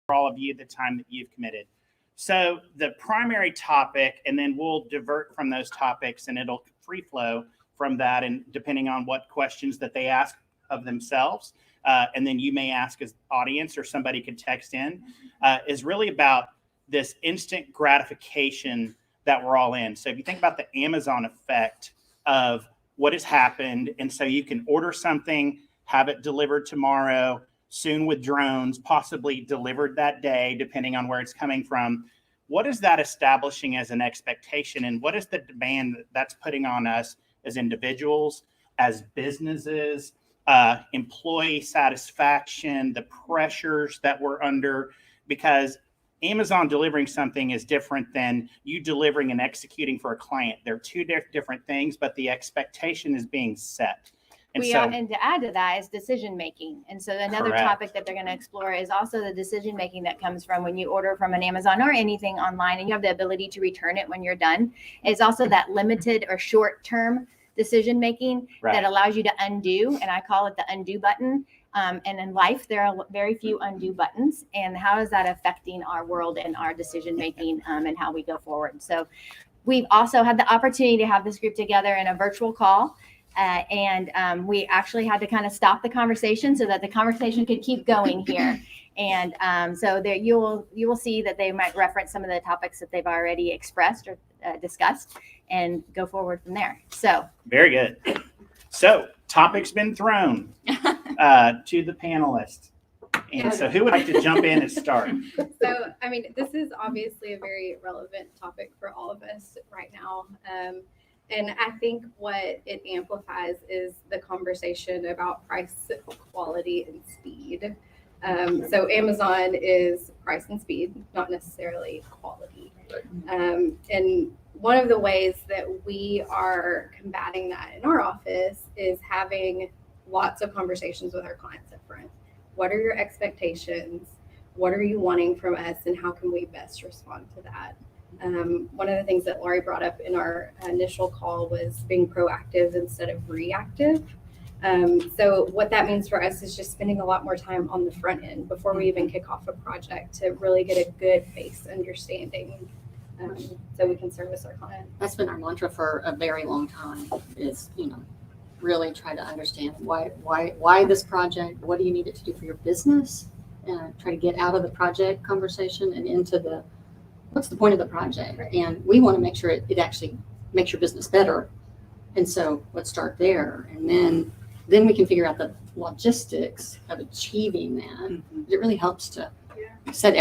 all of you the time that you've committed. So the primary topic, and then we'll divert from those topics and it'll free flow from that, and depending on what questions that they ask of themselves, and then you may ask as audience or somebody could text in, is really about this instant gratification that we're all in. So if you think about the Amazon effect of what has happened, and so you can order something, have it delivered tomorrow, soon with drones, possibly delivered that day, depending on where it's coming from. What is that establishing as an expectation, and what is the demand that's putting on us as individuals, as businesses, employee satisfaction, the pressures that we're under? Because Amazon delivering something is different than you delivering and executing for a client. They're two different things, but the expectation is being set. And to add to that is decision making. And so another topic that they're going to explore is also the decision making that comes from when you order from an Amazon or anything online and you have the ability to return it when you're done. It's also that limited or short term decision making that allows you to undo. And I call it the undo button. And in life, there are very few undo buttons. And how is that affecting our world and our decision making and how we go forward? So we've also had the opportunity to have this group together in a virtual call. And we actually had to kind of stop the conversation so that the conversation could keep going here. And so there you will see that they might reference some of the topics that they've already expressed or discussed and go forward from there. So very good. So topic's been thrown to the panelists. And so who would like to jump in and start? So, I mean, this is obviously a very relevant topic for all of us right now. And I think what it amplifies is the conversation about price, quality, and speed. So Amazon is price and speed, not necessarily quality. And one of the ways that we are combating that in our office is having lots of conversations with our clients up front. What are your expectations? What are you wanting from us? And how can we best respond to that? One of the things that Lauri brought up in our initial call was being proactive instead of reactive. So what that means for us is just spending a lot more time on the front end before we even kick off a project to really get a good base understanding so we can service our client. That's been our mantra for a very long time is, really try to understand why this project, what do you need it to do for your business? Try to get out of the project conversation and into the what's the point of the project? And we want to make sure it actually makes your business better. And so let's start there. And then we can figure out the logistics of achieving that. It really helps to set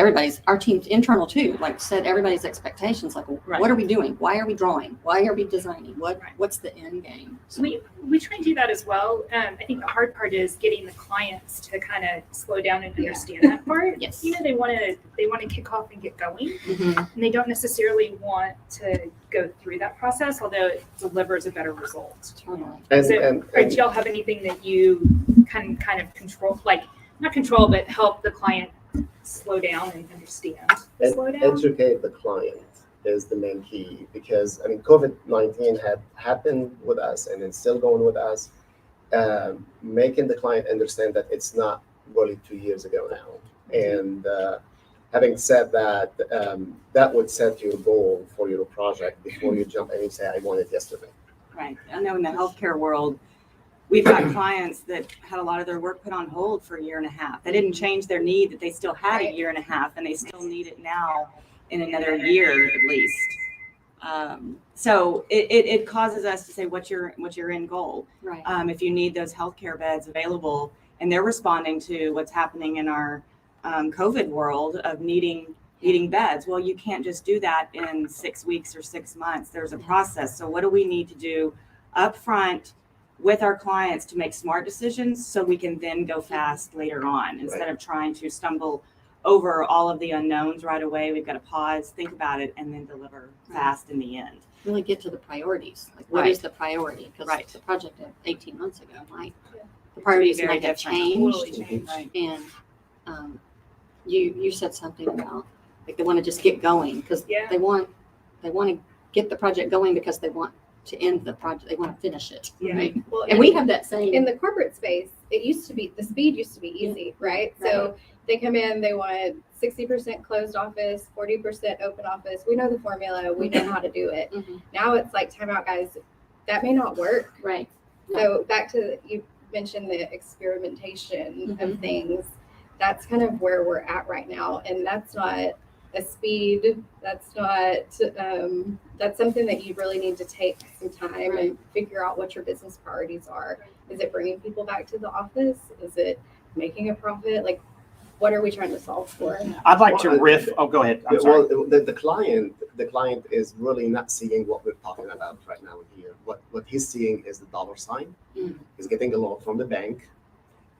our team's internal too, like set everybody's expectations. Like, what are we doing? Why are we drawing? Why are we designing? What's the end game? So we try and do that as well. I think the hard part is getting the clients to kind of slow down and understand that part. Yes. They want to kick off and get going, and they don't necessarily want to go through that process, although it delivers a better result. And do y'all have anything that you can kind of control, like not control, but help the client slow down and understand? Educate the client is the main key, because COVID-19 had happened with us and it's still going with us. Making the client understand that it's not really 2 years ago now. And having said that, that would set your goal for your project before you jump in and say, I want it yesterday. Right. I know in the healthcare world, we've got clients that had a lot of their work put on hold for a year and a half. They didn't change their need, that they still had a year and a half, and they still need it now in another year at least. So it causes us to say, what's your end goal? Right. If you need those healthcare beds available, and they're responding to what's happening in our COVID world of needing beds. Well, you can't just do that in 6 weeks or 6 months. There's a process. So what do we need to do up front with our clients to make smart decisions so we can then go fast later on instead of trying to stumble over all of the unknowns right away? We've got to pause, think about it, and then deliver fast in the end. Really get to the priorities. Like, what is the priority? Because the project of 18 months ago the priorities might have changed. And you said something about like they want to just get going because they want to get the project going because they want to end the project. They want to finish it, Yeah. right? Well, And we have that same. in the corporate space, it used to be, the speed used to be easy, right? So they come in, they want 60% closed office, 40% open office. We know the formula, we know how to do it. Mhm. Now it's like, time out, guys, that may not work. Right. So back to, you mentioned the experimentation of things. That's kind of where we're at right now. And that's not a speed, that's not, that's something that you really need to take some time and figure out what your business priorities are. Is it bringing people back to the office? Is it making a profit? Like, what are we trying to solve for? I'd like to riff. Oh, go ahead. I'm sorry. Well, the client is really not seeing what we're talking about right now here. What he's seeing is the dollar sign. He's getting a loan from the bank,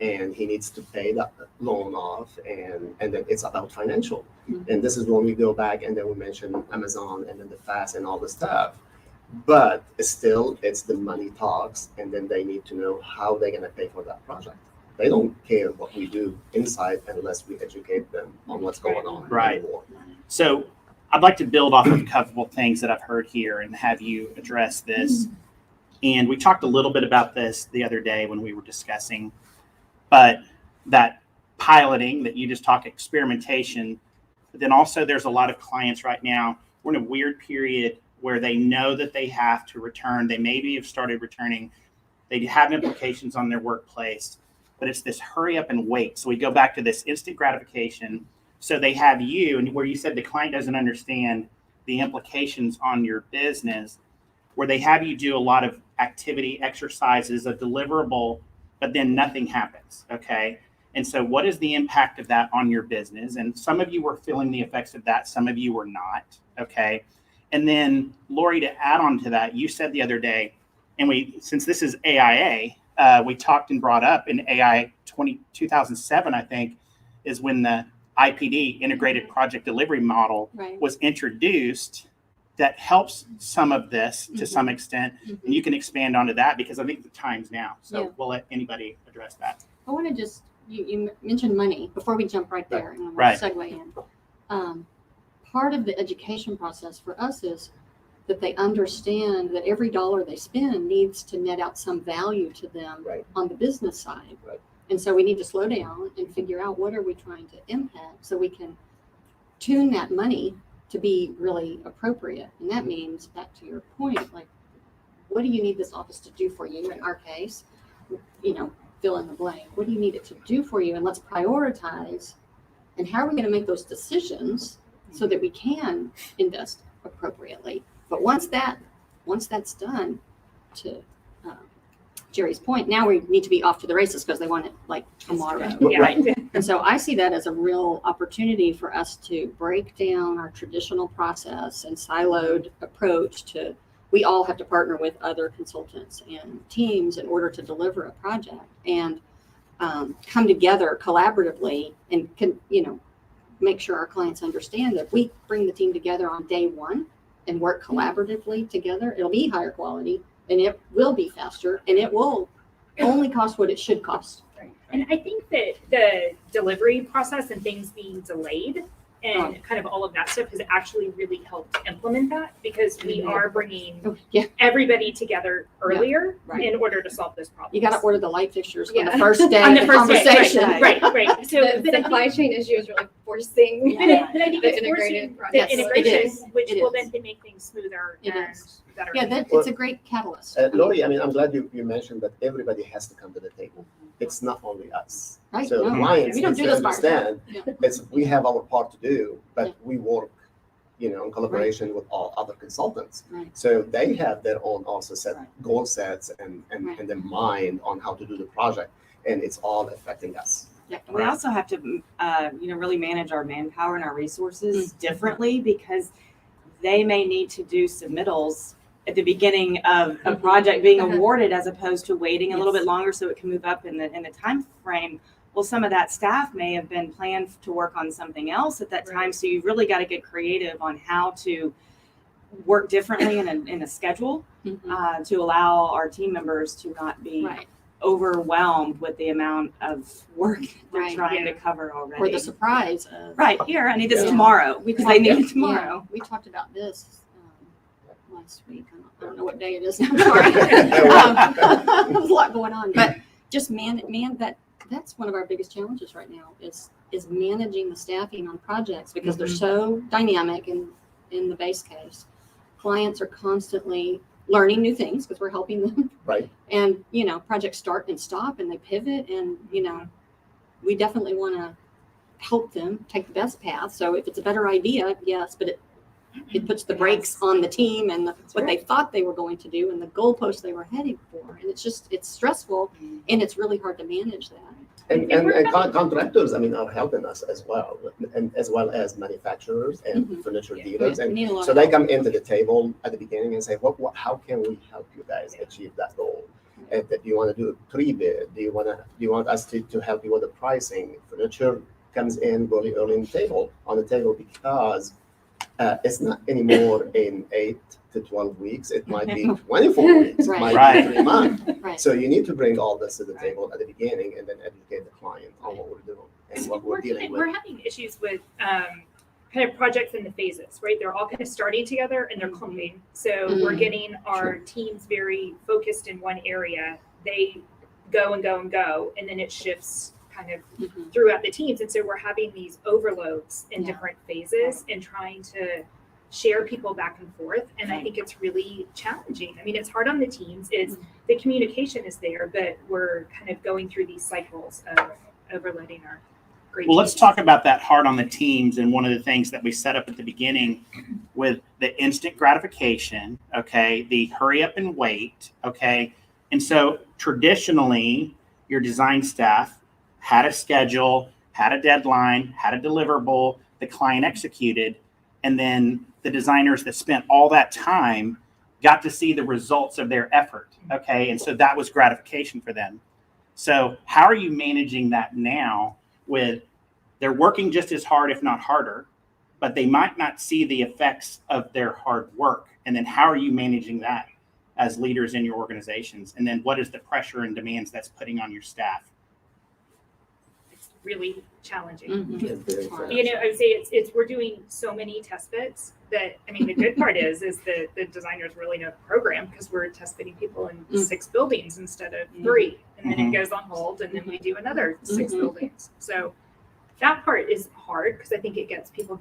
and he needs to pay that loan off, and then it's about financial. And this is when we go back and then we mention Amazon and then the fast and all the stuff. But still, it's the money talks, and then they need to know how they're going to pay for that project. They don't care what we do inside unless we educate them on what's going on. Right. anymore. So I'd like to build off of a couple things that I've heard here and have you address this. And we talked a little bit about this the other day when we were discussing, but that piloting that you just talked, experimentation, but then also there's a lot of clients right now, we're in a weird period where they know that they have to return. They maybe have started returning. They have implications on their workplace, but it's this hurry up and wait. So we go back to this instant gratification. So they have you, and where you said the client doesn't understand the implications on your business, where they have you do a lot of activity, exercises, a deliverable, but then nothing happens, okay? And so what is the impact of that on your business? And some of you were feeling the effects of that, some of you were not, okay? And then, Lauri, to add on to that, you said the other day, and since this is AIA, we talked and brought up in AIA 2007, I think, is when the IPD, Integrated Project Delivery Model, was introduced. That helps some of this to some extent. And you can expand onto that because I think the time's now. So we'll let anybody address that. I want to just, you mentioned money before we jump right there and we'll segue in. Part of the education process for us is that they understand that every dollar they spend needs to net out some value to them on the business side. And so we need to slow down and figure out what are we trying to impact so we can tune that money to be really appropriate. And that means, back to your point, like, what do you need this office to do for you? In our case, fill in the blank. What do you need it to do for you? And let's prioritize. And how are we going to make those decisions so that we can invest appropriately? But once that's done, to Jerry's point, now we need to be off to the races because they want it like tomorrow. Right. And so I see that as a real opportunity for us to break down our traditional process and siloed approach to, we all have to partner with other consultants and teams in order to deliver a project and come together collaboratively and can, make sure our clients understand that we bring the team together on day one and work collaboratively together. It'll be higher quality and it will be faster and it will only cost what it should cost. And I think that the delivery process and things being delayed and kind of all of that stuff has actually really helped implement that because we are bringing everybody together earlier in order to solve this problem. You got to order the light fixtures on the first day on of the conversation. Right. So the supply chain issue is really forcing but I think the it's integrated forcing process. the integration, which It will is. then make things smoother It and is. better. Yeah, it's a great catalyst. Lauri, I'm glad you mentioned that everybody has to come to the table. It's not only us. Right. So No, clients we don't need do to this by ourselves. understand we have our part to do, but we work, in collaboration with all other consultants. Right. So they have their own also set goal sets and their mind on how to do the project, and it's all affecting us. Yeah. We also have to, really manage our manpower and our resources differently because they may need to do submittals at the beginning of a project being awarded as opposed to waiting a little bit longer so it can move up in the time frame. Well, some of that staff may have been planned to work on something else at that time. So you've really got to get creative on how to work differently in a schedule to allow our team members to not be overwhelmed with the amount of work they're trying to cover already. Or the surprise of, here, I need this tomorrow because they need it tomorrow. We talked about this last week. I don't know what day it is. I'm sorry. There's a lot going on, but just that's one of our biggest challenges right now is managing the staffing on projects because they're so dynamic in the base case. Clients are constantly learning new things because we're helping them. Right. And, projects start and stop and they pivot and, we definitely want to help them take the best path. So if it's a better idea, yes, but it puts the brakes on the team and what they thought they were going to do and the goalposts they were heading for. And it's stressful and it's really hard to manage that. And contractors, are helping us as well, and as well as manufacturers and furniture dealers. And so they come into the table at the beginning and say, how can we help you guys achieve that goal? And do you want to do a pre-bid? Do you want us to help you with the pricing? Furniture comes in really early on the table because it's not anymore in 8 to 12 weeks. It might be 24 weeks. It might be 3 months. Right. So you need to bring all this to the table at the beginning and then educate the client on what we're doing and what we're dealing with. We're having issues with kind of projects in the phases, right? They're all kind of starting together and they're clumping. So we're getting our teams very focused in one area. They go and go and go, and then it shifts kind of throughout the teams. And so we're having these overloads in different phases and trying to share people back and forth. And I think it's really challenging. It's hard on the teams. The communication is there, but we're kind of going through these cycles of overloading our great Well, let's teams. talk about that hard on the teams. And one of the things that we set up at the beginning with the instant gratification, okay, the hurry up and wait, okay. And so traditionally, your design staff had a schedule, had a deadline, had a deliverable, the client executed, and then the designers that spent all that time got to see the results of their effort, okay? And so that was gratification for them. So how are you managing that now with they're working just as hard, if not harder, but they might not see the effects of their hard work? And then how are you managing that as leaders in your organizations? And then what is the pressure and demands that's putting on your staff? It's really challenging. Mm-hmm. I would say we're doing so many test fits that, the good part is that the designers really know the program because we're test fitting people in 6 buildings instead of 3. And then it goes on hold and then we do another 6 buildings. So that part is hard because I think it gets people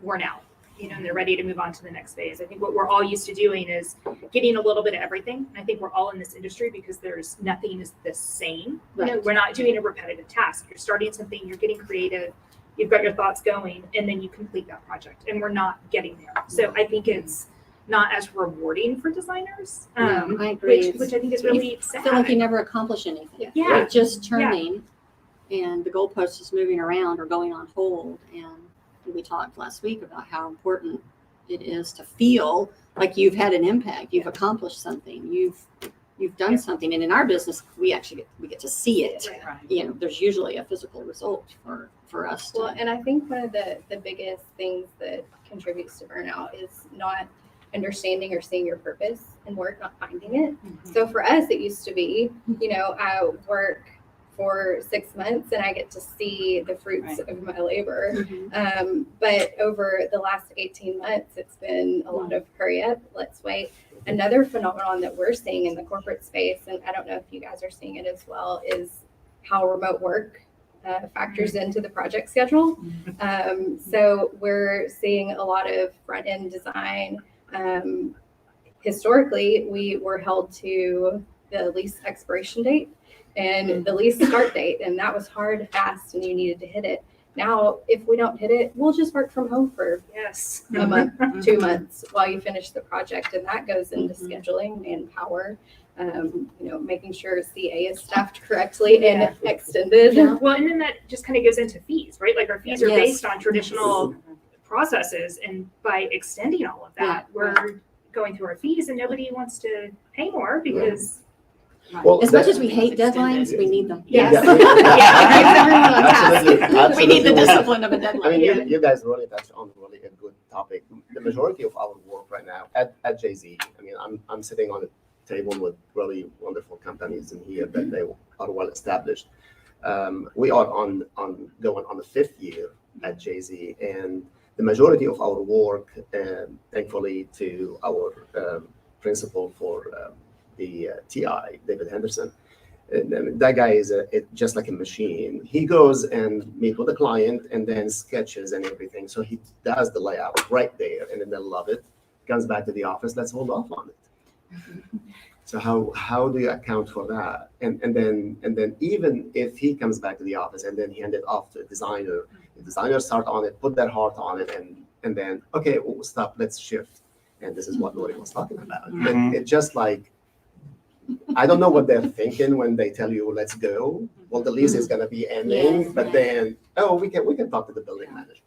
worn out, and they're ready to move on to the next phase. I think what we're all used to doing is getting a little bit of everything. And I think we're all in this industry because there's nothing is the same. We're not doing a repetitive task. You're starting something, you're getting creative, you've got your thoughts going, and then you complete that project. And we're not getting there. So I think it's not as rewarding for designers, I agree. which I think is really sad. I feel like you never accomplish anything. Yeah. You're just turning and the goalpost is moving around or going on hold. And we talked last week about how important it is to feel like you've had an impact, you've accomplished something, you've done something. And in our business, we get to see it. Right. There's usually a physical result for us. Well, and I think one of the biggest things that contributes to burnout is not understanding or seeing your purpose in work, not finding it. So for us, it used to be, I work for 6 months and I get to see the fruits of my labor. But over the last 18 months, it's been a lot of hurry up, let's wait. Another phenomenon that we're seeing in the corporate space, and I don't know if you guys are seeing it as well, is how remote work factors into the project schedule. So we're seeing a lot of front end design. Historically, we were held to the lease expiration date and the lease start date, and that was hard, fast, and you needed to hit it. Now, if we don't hit it, we'll just work from home for a month, 2 months while you finish the project, and that goes into scheduling, manpower, making sure CA is staffed correctly and extended. Well, and then that just kind of goes into fees, right? Like our fees are based on traditional processes, and by extending all of that, we're going through our fees, and nobody wants to pay more because. Well, as much as we hate deadlines, we need them. Yes. Absolutely. We need the discipline of a deadline. You guys really touched on really a good topic. The majority of our work right now at JZ, I'm sitting on a table with really wonderful companies in here that they are well established. We are going on the 5th year at JZ, and the majority of our work, thankfully, to our principal for the TI, David Henderson. That guy is just like a machine. He goes and meet with the client and then sketches and everything. So he does the layout right there, and then they love it. Comes back to the office, let's hold off on it. So how do you account for that? And then even if he comes back to the office and then hand it off to a designer, the designer start on it, put their heart on it, and then okay, we'll stop, let's shift. And this is what Lauri was talking about. Mhm. It's just like, I don't know what they're thinking when they tell you let's go. Well, the lease is going to be ending, Yes, but yes. then we can talk to the building management.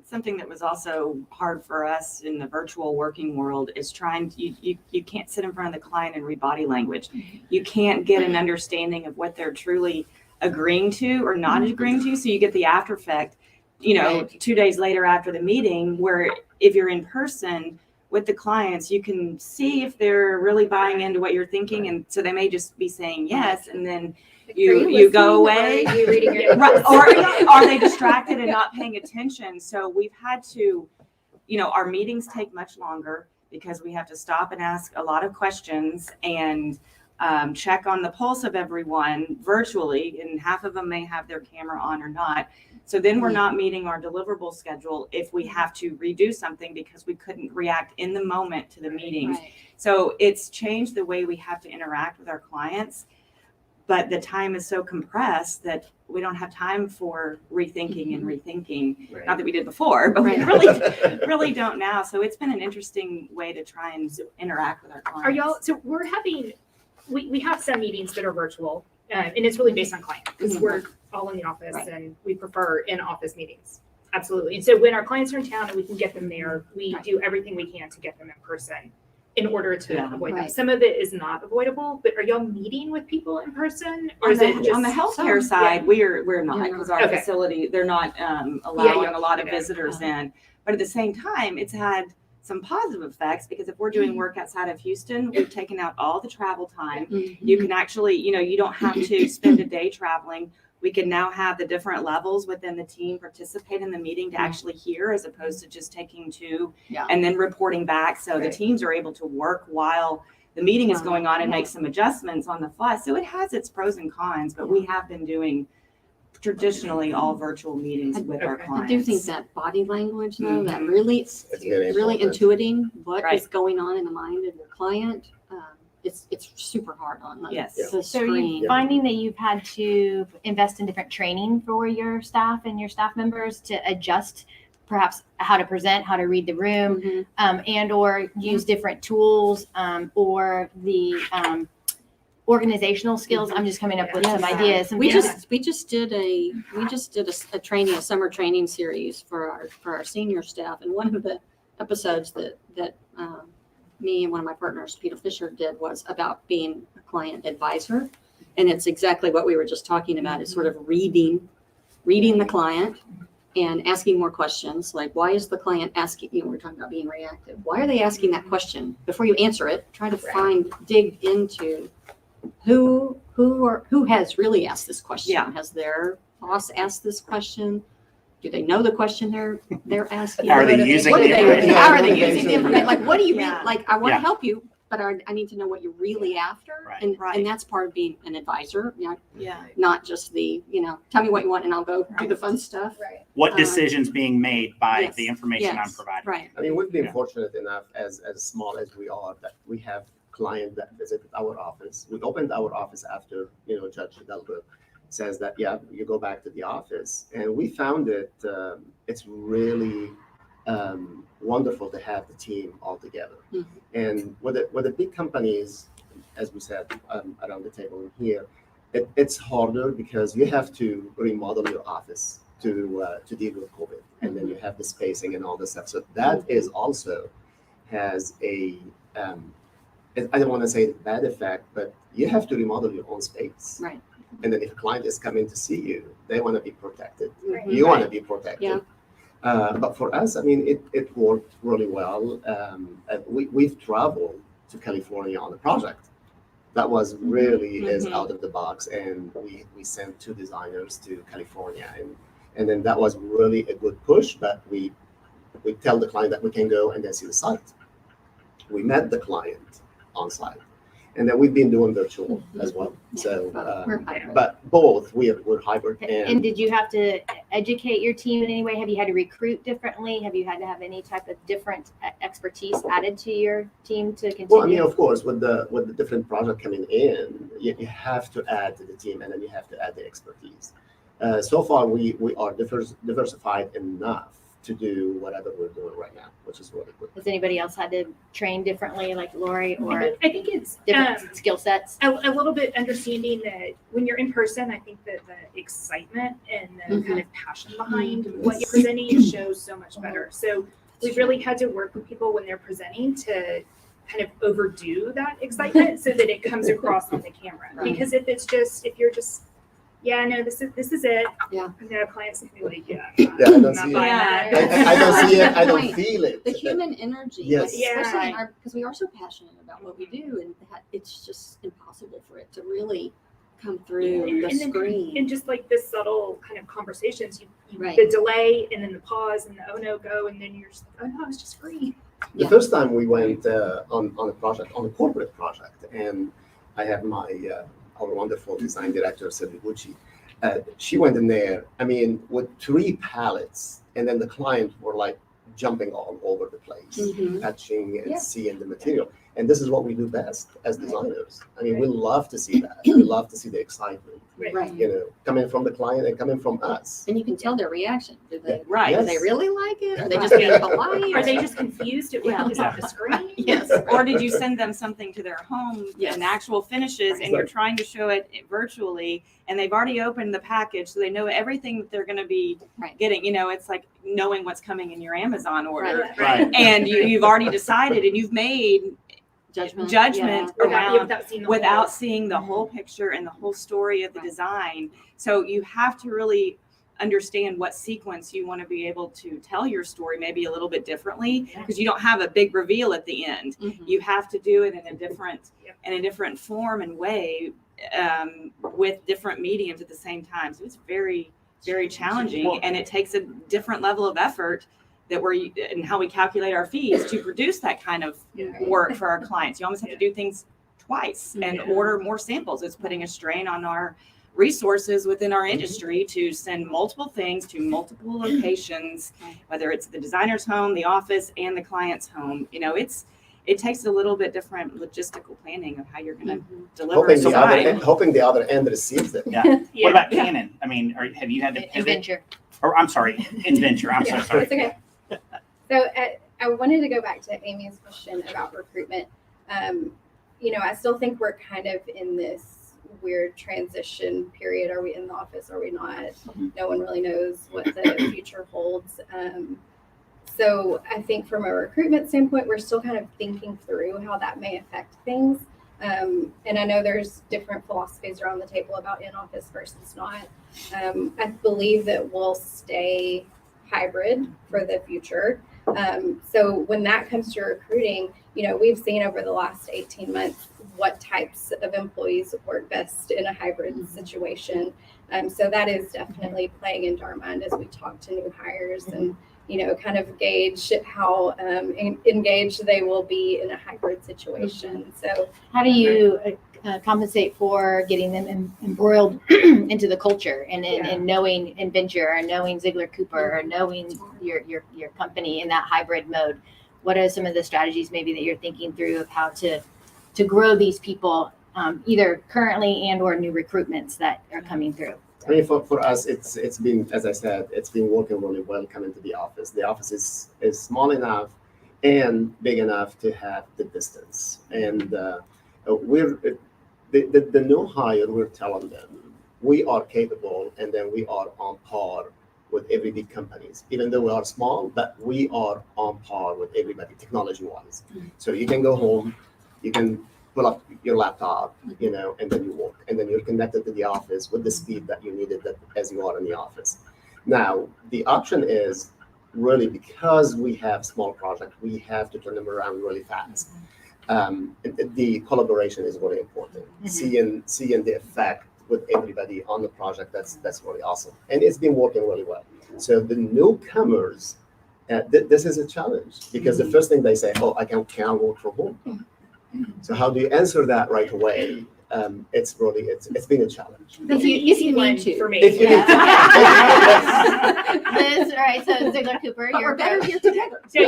Something that was also hard for us in the virtual working world is trying to, you can't sit in front of the client and read body language. You can't get an understanding of what they're truly agreeing to or not agreeing to. So you get the after effect, Right. 2 days later after the meeting, where if you're in person with the clients, you can see if they're really buying into what you're thinking. And so they may just be saying yes, and then you go away. Are you reading your Right, or are they distracted and not paying attention? So we've had to, our meetings take much longer because we have to stop and ask a lot of questions and check on the pulse of everyone virtually, and half of them may have their camera on or not. So then we're not meeting our deliverable schedule if we have to redo something because we couldn't react in the moment to the meetings. Right. So it's changed the way we have to interact with our clients. But the time is so compressed that we don't have time for rethinking and rethinking. Right. Not that we did before, but we really don't now. So it's been an interesting way to try and interact with our clients. Are y'all, so we're having, we have some meetings that are virtual, and it's really based on client, because we're all in the office Right. and we prefer in-office meetings. Absolutely. And so when our clients are in town and we can get them there, we Right. do everything we can to get them in person in order to Yeah. avoid them. Right. Some of it is not avoidable, but are y'all meeting with people in person? Or On is the, it just? on the healthcare side, we're not, because our Okay. facility, they're not allowing yeah, a lot of yeah. visitors in. But at the same time, it's had some positive effects, because if we're doing work outside of Houston, we've taken out all the travel time. You can actually, you don't have to spend a day traveling. We can now have the different levels within the team participate in the meeting to actually hear, as opposed to just taking two Yeah. and then reporting back. So the Right. teams are able to work while the meeting is going on and make some adjustments on the fly. So it has its pros and cons, but we have been doing traditionally all virtual meetings with our Okay. clients. I do think that body language, though, that really, It's very really important. intuiting what is Right. going on in the mind of your client, it's super hard on the, Yes. the So are screen. you finding that you've had to invest in different training for your staff and your staff members to adjust perhaps how to present, how to read the room, Mhm. and or use different tools, or the organizational skills? I'm just coming up with some Yes. ideas. Some We things- just did a training, a summer training series for our senior staff, and one of the episodes that me and one of my partners, Peter Fisher, did was about being a client advisor, and it's exactly what we were just talking about, is sort of reading the client and asking more questions, like, why is the client asking, we're talking about being reactive, why are they asking that question? Before you answer it, try to dig into who has really asked this question. Yeah. Has their boss asked this question? Do they know the question they're asking? How are they What using what the do they- information? How are they using the information? Like, what do you Yeah. mean? Like, I want to Yeah. help you, but I need to know what you're really after. Right. And Right. that's part of being an advisor, Yeah. not just the, tell me what you want and I'll go do the fun stuff. Right. What decisions being made by Yes. the information I'm Yes. providing? Right. I mean, we've been Yeah. fortunate enough, as small as we are, that we have clients that visit our office. We opened our office after, Judge Jalal says that, you go back to the office. And we found it, it's really wonderful to have the team all together. Mhm. And with the big companies, as we said around the table here, it's harder because you have to remodel your office to deal with COVID, and then you have the spacing and all this stuff. So that is also has a I don't want to say bad effect, but you have to remodel your own space. Right. And then if a client is coming to see you, they want to be protected. Right. You want to be protected. Yeah. But for us, I mean, it worked really well. We've traveled to California on the project. That was really is Mhm. out of the box, and we sent 2 designers to California, and then that was really a good push. But we we tell the client that we can go and then see the site. We met the client on site. And then we've been doing virtual as well. Yeah, So, we're hybrid. but both we're hybrid. And did you have to educate your team in any way? Have you had to recruit differently? Have you had to have any type of different expertise added to your team to continue? Well, I mean, of course, with the different project coming in, you have to add to the team, and then you have to add the expertise. So far, we are diversified enough to do whatever we're doing right now, which is really good. Has anybody else had to train differently, like Lauri, or I think it's different skill sets? a little bit understanding that when you're in person, I think that the excitement and the kind of passion behind what you're presenting shows so much better. So we've really had to work with people when they're presenting to kind of overdo that excitement so that it comes across on the camera. Right. Because if you're just, yeah, no, this is it. Yeah. No, clients can be like, yeah, Yeah, I don't I'm see not it. buying Yeah. that. I don't see it. I don't Point. feel it. The human energy, Yes. like, especially in Yeah. our, because we are so passionate about what we do, and that it's just impossible for it to really come through the And screen. and just like this subtle kind of conversations, you Right. the delay and then the pause and the oh no go, and then you're just like, oh no, it's just free. The first time we went on a project, on a corporate project, and I had my our wonderful design director, Sylvie Gucci. She went in there, I mean, with 3 pallets, and then the client were like jumping all over the place, Mhm. touching and Yeah. seeing the material. And this is what we do best as designers. I mean, we love to see that. We love to see the excitement, Right. you know, coming from the client and coming from us. And you can tell their reaction. Do they, Right. do they really like it? Are they just being polite? Are they just confused at what is off the screen? Yes. Or did you send them something to their home Yes. and actual finishes, and you're trying to show it virtually, and they've already opened the package, so they know everything that they're going to be Right. getting. You know, it's like knowing what's coming in your Amazon order, Right. and you've already decided, and you've made Judgment. judgment Without, around without seeing the without whole. seeing the whole picture and the whole story of the Right. design. So you have to really understand what sequence you want to be able to tell your story maybe a little bit differently, because you don't have a big reveal at the end. Mhm. You have to do it in a different Yep. form and way, with different mediums at the same time. So it's very, very challenging, Well- and it takes a different level of effort that we're and how we calculate our fees to produce that kind of work for our clients. You almost have to do things twice and Yeah. order more samples. It's putting a strain on our resources within our industry to send multiple things to multiple locations, whether it's the designer's home, the office, and the client's home. You know, it takes a little bit different logistical planning of how you're going to deliver Hoping a the, other, design. hoping the other end receives it. Yeah. Yeah. What about Canon? I mean, have you had to pivot? Inventure. Or I'm sorry, Inventure. I'm so sorry. It's okay. So I wanted to go back to Amy's question about recruitment. You know, I still think we're kind of in this weird transition period. Are we in the office? Are we not? No one really knows what the future holds. So I think from a recruitment standpoint, we're still kind of thinking through how that may affect things. And I know there's different philosophies around the table about in-office versus not. I believe that we'll stay hybrid for the future. So when that comes to recruiting, you know, we've seen over the last 18 months what types of employees work best in a hybrid situation. So that is definitely playing into our mind as we talk to new hires and, you know, kind of gauge how engaged they will be in a hybrid situation. So How do you compensate for getting them embroiled into the culture and knowing Inventure or knowing Ziegler Cooper or knowing your company in that hybrid mode? What are some of the strategies maybe that you're thinking through of how to grow these people, either currently and or new recruitments that are coming through? I mean, for us, it's been, as I said, it's been working really well coming to the office. The office is small enough and big enough to have the distance. And we're the new hire, we're telling them we are capable, and then we are on par with every big companies. Even though we are small, but we are on par with everybody technology-wise. So you can go home, you can pull up your laptop, you know, and then you work, and then you're connected to the office with the speed that you needed that as you are in the office. Now, the option is really, because we have small projects, we have to turn them around really fast. The collaboration is really important. Seeing the effect with everybody on the project, that's really awesome, and it's been working really well. So the newcomers, This is a challenge because the first thing they say, oh, I can't work from home. So how do you answer that right away? It's been a challenge. If you one need to. for me. If you need to. Liz, all right, so Ziegler Cooper, But you're we're better here together. So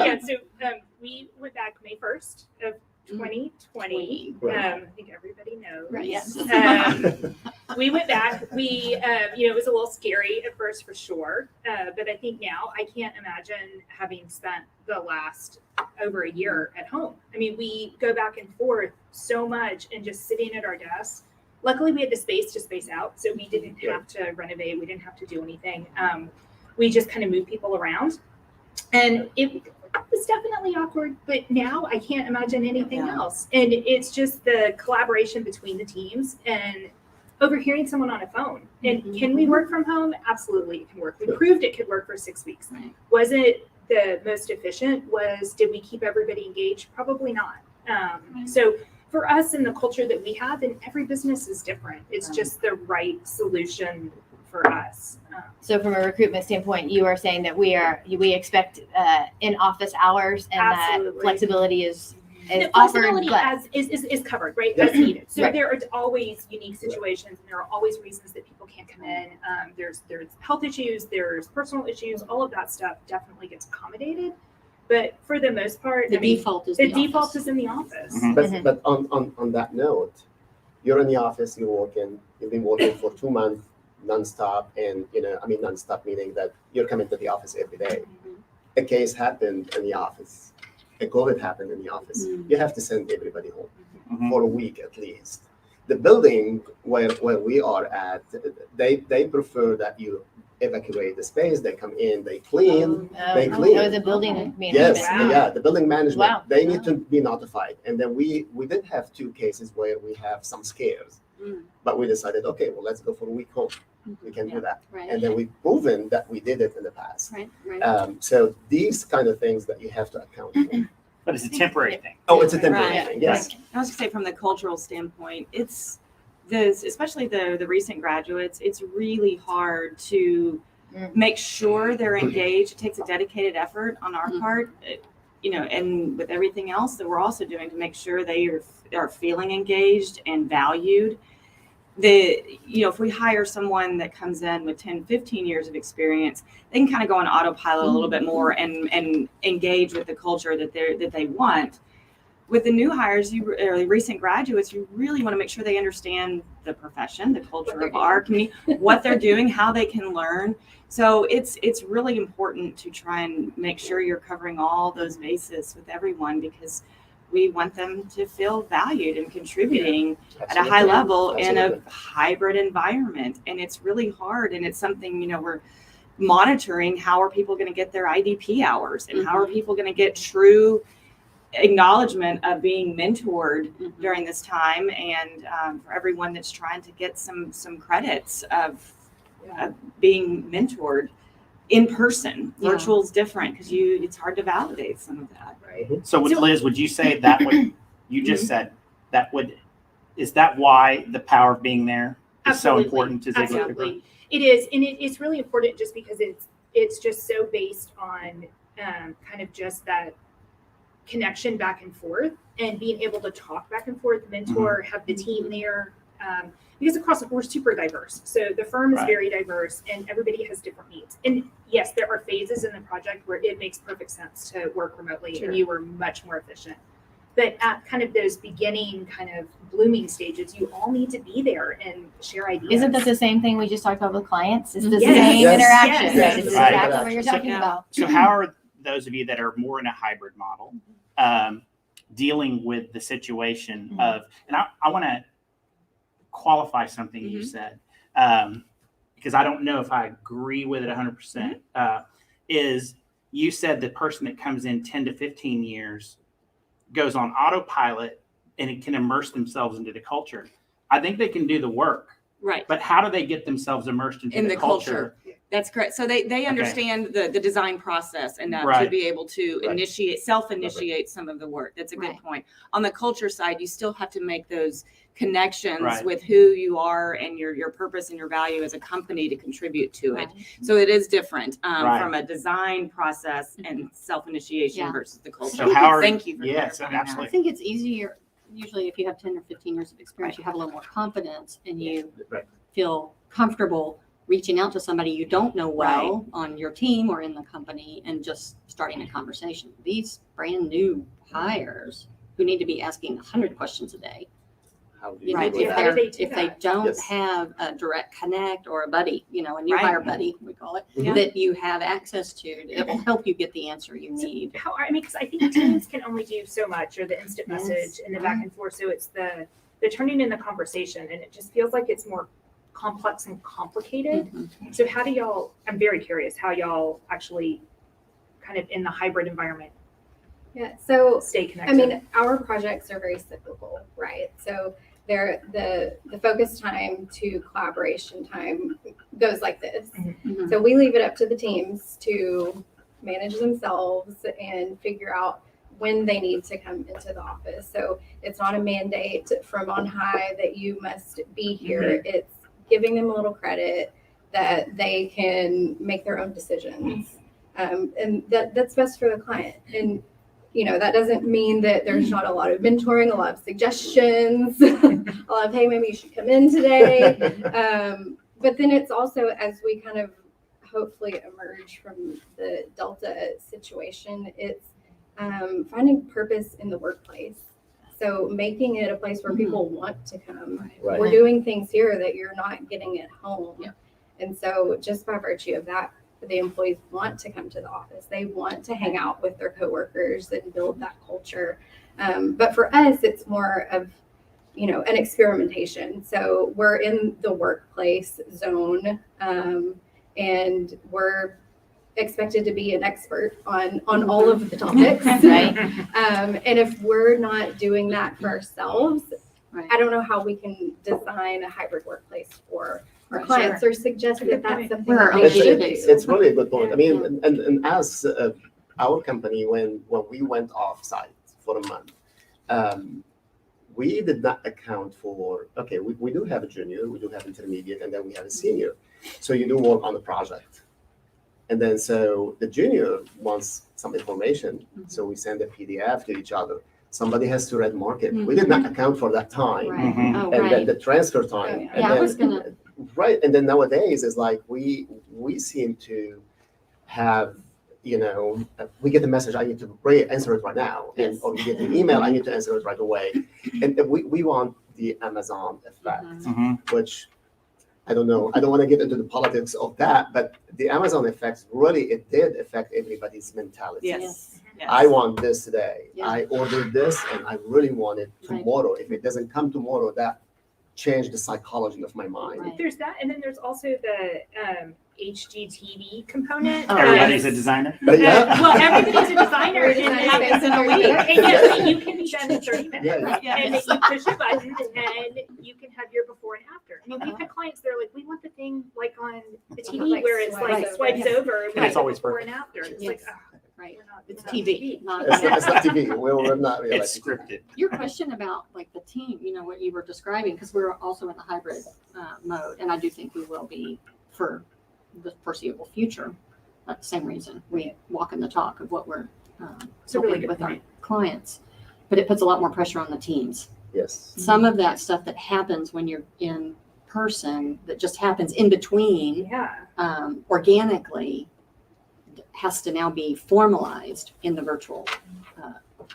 we went back May 1st of 2020. Right. I think everybody knows. Right, yes. We went back. It was a little scary at first for sure. But I think now I can't imagine having spent the last over a year at home. I mean, we go back and forth so much and just sitting at our desks. Luckily, we had the space to space out, so we didn't have to renovate. We didn't have to do anything. We just kind of moved people around. And it was definitely awkward, but now I can't imagine anything else. And it's just the collaboration between the teams and overhearing someone on a phone. And can we work from home? Absolutely, it can work. We proved it could work for 6 weeks. Right. Was it the most efficient? Did we keep everybody engaged? Probably not. So for us and the culture that we have, and every business is different. It's just the right solution for us. So from a recruitment standpoint, you are saying that we expect in-office hours and Absolutely. that flexibility is The offered, flexibility but is covered, right? As needed. So Right. there are always unique situations, and there are always reasons that people can't come in. There's health issues, there's personal issues, all of that stuff definitely gets accommodated. But for the most part, The default is the the default office. is in the office. Mhm. But on that note, you're in the office, you've been working for 2 months nonstop, and nonstop meaning that you're coming to the office every day. A case happened in the office, a COVID happened in the office. You have to send everybody home Mhm. for a week at least. The building where we are at, they prefer that you evacuate the space. They come in, they clean, they clean. That was a building management. Yes, Wow. yeah, the building management, Wow. they need to be notified. And then we did have 2 cases where we have some scares, but we decided, okay, well, let's go for a week home. We can do that. Right. And then we've proven that we did it in the past. Right. So these kind of things that you have to account for. But it's a temporary thing. Oh, it's a temporary Right. thing, yes. I was gonna say from the cultural standpoint, it's this, especially the recent graduates, it's really hard to make sure they're engaged. It takes a dedicated effort on our part, and with everything else that we're also doing to make sure they are feeling engaged and valued. If we hire someone that comes in with 10, 15 years of experience, they can kind of go on autopilot a little bit more and engage with the culture that they want. With the new hires, or the recent graduates, you really want to make sure they understand the profession, the culture of our community, what they're doing, how they can learn. So it's really important to try and make sure you're covering all those bases with everyone, because we want them to feel valued and contributing at a high level in a hybrid environment. And it's really hard. And it's something, we're monitoring. How are people going to get their IDP hours? And how are people going to get true acknowledgement of being mentored during this time? And for everyone that's trying to get some credits of being mentored in person. Virtual is different because it's hard to validate some of that. Right. So Liz, would you say that you just said is that why the power of being there is so important to Ziegler? Absolutely. It is. And it's really important just because it's just so based on kind of just that connection back and forth and being able to talk back and forth, mentor, have the team there. Because we're super diverse. So the firm is very diverse and everybody has different needs. And yes, there are phases in the project where it makes perfect sense to work remotely and you were much more efficient. But at kind of those beginning kind of blooming stages, you all need to be there and share ideas. Isn't that the same thing we just talked about with clients? It's the Yes. same Yes. interaction. Yes. Right? It's Right. exactly what you're talking about. So how are those of you that are more in a hybrid model dealing with the situation of, and I want to qualify something you said, because I don't know if I agree with it 100%, is you said the person that comes in 10 to 15 years goes on autopilot and it can immerse themselves into the culture. I think they can do the work. Right. But how do they get themselves immersed into the culture That's correct. So they understand the design process enough to Right. be able to Right. self-initiate some of the work. That's a good Right. point. On the culture side, you still have to make those connections Right. with who you are and your purpose and your value as a company to contribute to it. So it is different Right. from a design process and self-initiation Yeah. versus the culture. So how are Thank you for yes, clarifying that. absolutely. I think it's easier, usually if you have 10 or 15 years of experience, you have a little more confidence and you Right. feel comfortable reaching out to somebody you don't know well on your team or in the company and just starting a conversation. These brand new hires who need to be asking 100 questions a day. How do you Right. deal with If How that? do they do If they that? don't Yes. have a direct connect or a buddy, a new Right. hire buddy, we call it, Yeah. that you have access to, it will help you get the answer you need. How, I mean, because I think teams can only do so much, or the instant Yes. message and the back and forth. So it's the turning in the conversation, and it just feels like it's more complex and complicated. Mhm. So how do y'all? I'm very curious how y'all actually, kind of in the hybrid environment, Yeah, so stay I connected. mean, our projects are very cyclical, right? So they're the focus time to collaboration time goes like this. Mhm. So we leave it up to the teams to manage themselves and figure out when they need to come into the office. So it's not a mandate from on high that you must be here. It's giving them a little credit that they can make their own decisions. And that's best for the client. And that doesn't mean that there's not a lot of mentoring, a lot of suggestions, a lot of, hey, maybe you should come in today. But then it's also, as we kind of hopefully emerge from the Delta situation, it's finding purpose in the workplace. So making it a place where people want to come. Right. We're doing things here that you're not getting at home. Yeah. And so just by virtue of that, the employees want to come to the office. They want to hang out with their coworkers and build that culture. But for us, it's more of, an experimentation. So we're in the workplace zone, and we're expected to be an expert on all of the topics. Right. And if we're not doing that for ourselves, Right. I don't know how we can design a hybrid workplace for our Right. clients or suggest that that's something We're our that own they It's, should database. do. it's really a good point. I mean, and as our company, when we went off site for a month, we did not account for, okay, we do have a junior, we do have intermediate, and then we have a senior. So you do work on the project. And then so the junior wants some information. So we send a PDF to each other. Somebody has to read market. We did not account for that time. Right. Mhm. Oh, And then right. the transfer time. Yeah. And Yeah, I then, was gonna- right. And then nowadays it's like we seem to have, we get a message, I need to answer it right now. And Yes. or we get an email, I need to answer it right away. And we want the Amazon effect, Mhm. which I don't know. I don't want to get into the politics of that, but the Amazon effect really, it did affect everybody's mentality. Yes. Yes. I want this today. Yeah. I ordered this and I really want it tomorrow. If it doesn't come tomorrow, that changed the psychology of my mind. Right. There's that, and then there's also the HGTV component. Oh, Everybody's a designer. But yeah. Well, everybody's a designer, and Every it designer happens in a is week. a And yet, you can be done in 30 minutes. Yeah. Yeah. And you push a button, and you can have your before and after. I mean, we've had clients that are like, we want the thing like on the TV Like where it's like swipes swipes over. over, and And we it's have the always before perfect. and after. It's Yes. like, Right. we're not- It's we're not TV, not. It's not TV. We're not really It's scripted. Your question about like the team, what you were describing, because we're also in the hybrid mode, and I do think we will be for the foreseeable future. That's the same reason we walk in the talk of what we're It's a really helping good with our point. clients. But it puts a lot more pressure on the teams. Yes. Some of that stuff that happens when you're in person, that just happens in between Yeah. organically, has to now be formalized in the virtual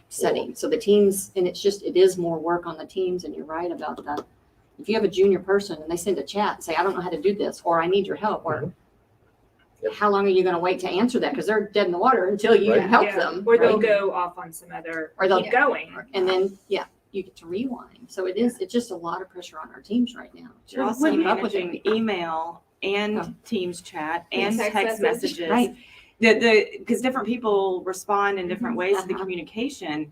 setting. So the teams, and it is more work on the teams, and you're right about that. If you have a junior person and they send a chat and say, I don't know how to do this, or I need your help, or Yep. how long are you going to wait to answer that? Because they're dead in the water until you Right. help Yeah. them. Or they'll right? go off on some other, Or they'll- keep going. And then, you get to rewind. So it's just a lot of pressure on our teams right now. You're to also keep up with managing it. email and Oh. Teams chat and Text text message. messages. Right. Because different people respond in different Mhm. ways to the Uh-huh. communication.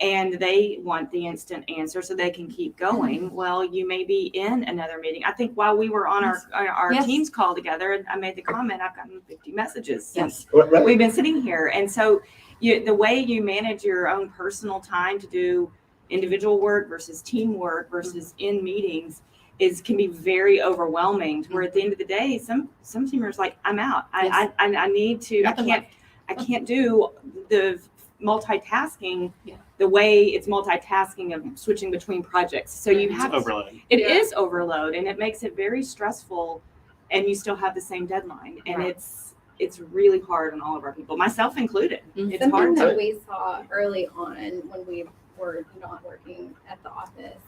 and they want the instant answer so they can keep going. Well, you may be in another meeting. I think while we were on our Yes. Teams call together, I made the comment, I've gotten 50 messages since Right. we've been sitting here. And so the way you manage your own personal time to do individual work versus teamwork versus in meetings can be very overwhelming, to where at the end of the day, some teamers like, I'm out. Yes. I need to, Nothing I can't do the multitasking Yeah. the way it's multitasking of switching between projects. So you It's have overload. It Yeah. is overload, and it makes it very stressful, and you still have the same deadline, and Right. it's really hard on all of our people, myself included. Mhm. It's Something hard that to. we saw early on when we were not working at the office,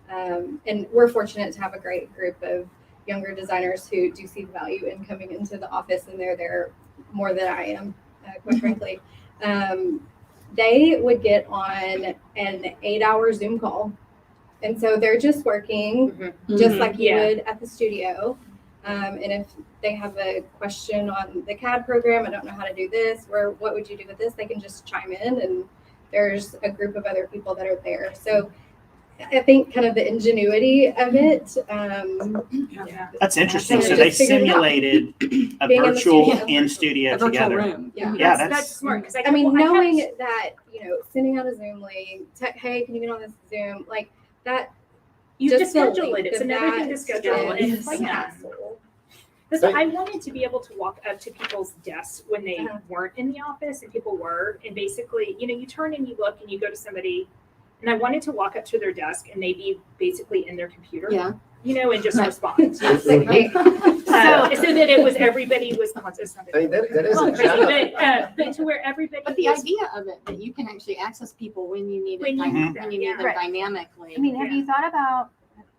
and we're fortunate to have a great group of younger designers who do see the value in coming into the office, and they're there more than I am, quite frankly. They would get on an 8-hour Zoom call. And so they're just working just Mhm. like you Yeah. would at the studio. And if they have a question on the CAD program, I don't know how to do this, or what would you do with this, they can just chime in, and there's a group of other people that are there. So I think kind of the ingenuity of it. Yeah. That's interesting. Just So they figured it out. simulated a Being in the virtual studio. in-studio A virtual together. room. Yeah. Yeah, That's smart, because I mean, knowing that, sending out a Zoom link, hey, can you get on this Zoom? Like that, you just just schedule the it. It's another thing to that schedule and is plan. hassle. Because Right. I wanted to be able to walk up to people's desks when they Uh-huh. weren't in the office and people were, and basically, you turn and you look and you go to somebody, and I wanted to walk up to their desk and they be basically in their computer, Yeah. and just Right. respond. It's like, hey, So that it was everybody was constant. I mean, there is a Crazy, channel. but to where everybody But the was, idea of it, that you can actually access people when you need it, When you need when you need them Right. dynamically. I mean, have you thought about,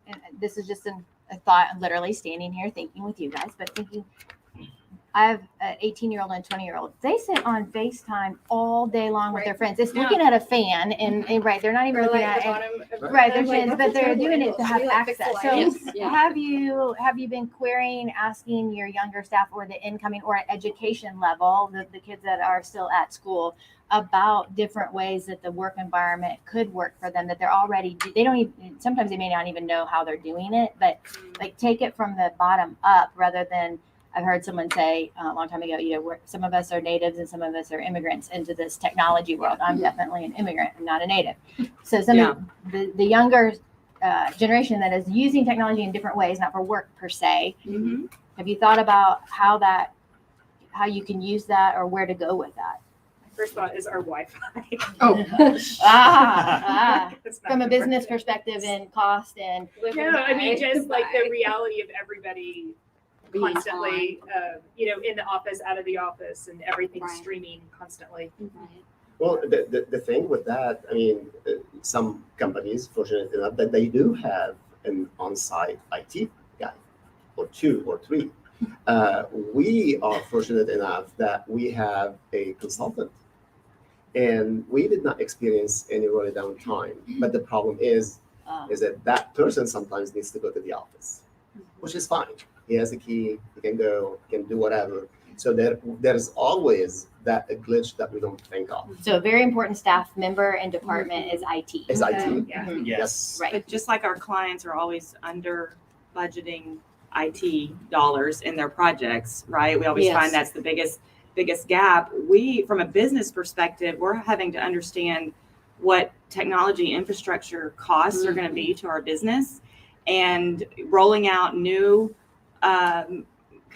and this is just a thought, literally standing here thinking with you guys, but thinking, I have an 18-year-old and 20-year-old. They sit on FaceTime all day long with their Right. friends. It's Yeah. looking at a fan, and right, they're not even or looking like at the it. bottom of Right, I'm their like, chins, that's but a they're terrible doing it angle. to Should have we, like, fix the access. So lighting? Yes, yeah. have you been querying, asking your younger staff or the incoming or at education level, the kids that are still at school, about different ways that the work environment could work for them, that they're already, they don't even, sometimes they may not even know how they're doing it, but like take it from the bottom up rather than, I've heard someone say a long time ago, some of us are natives and some of us are immigrants into this technology world. I'm definitely an immigrant. I'm not a native. So some of the younger generation that is using technology in different ways, not for work per se. Mhm. Have you thought about how you can use that or where to go with that? my first thought is our Wi-Fi. Oh, It's not From a gonna business work. perspective and cost and No, I mean, just like the reality of everybody being constantly, in the office, out of the office, and everything Right. streaming constantly. on. Right. Well, the thing with that, I mean, some companies, fortunate enough, that they do have an on-site IT guy, or 2 or 3. We are fortunate enough that we have a consultant, and we did not experience any really downtime. But the problem is that person sometimes needs to go to the office, which is fine. He has a key, he can go, he can do whatever. So there's always that glitch that we don't think of. so a very important staff member and department is IT. Is IT. Yeah. Mhm. Yes. Right. But just like our clients are always under budgeting IT dollars in their projects, right? We always Yes. find that's the biggest gap. We, from a business perspective, we're having to understand what technology infrastructure costs are going to be to our business, and rolling out new kind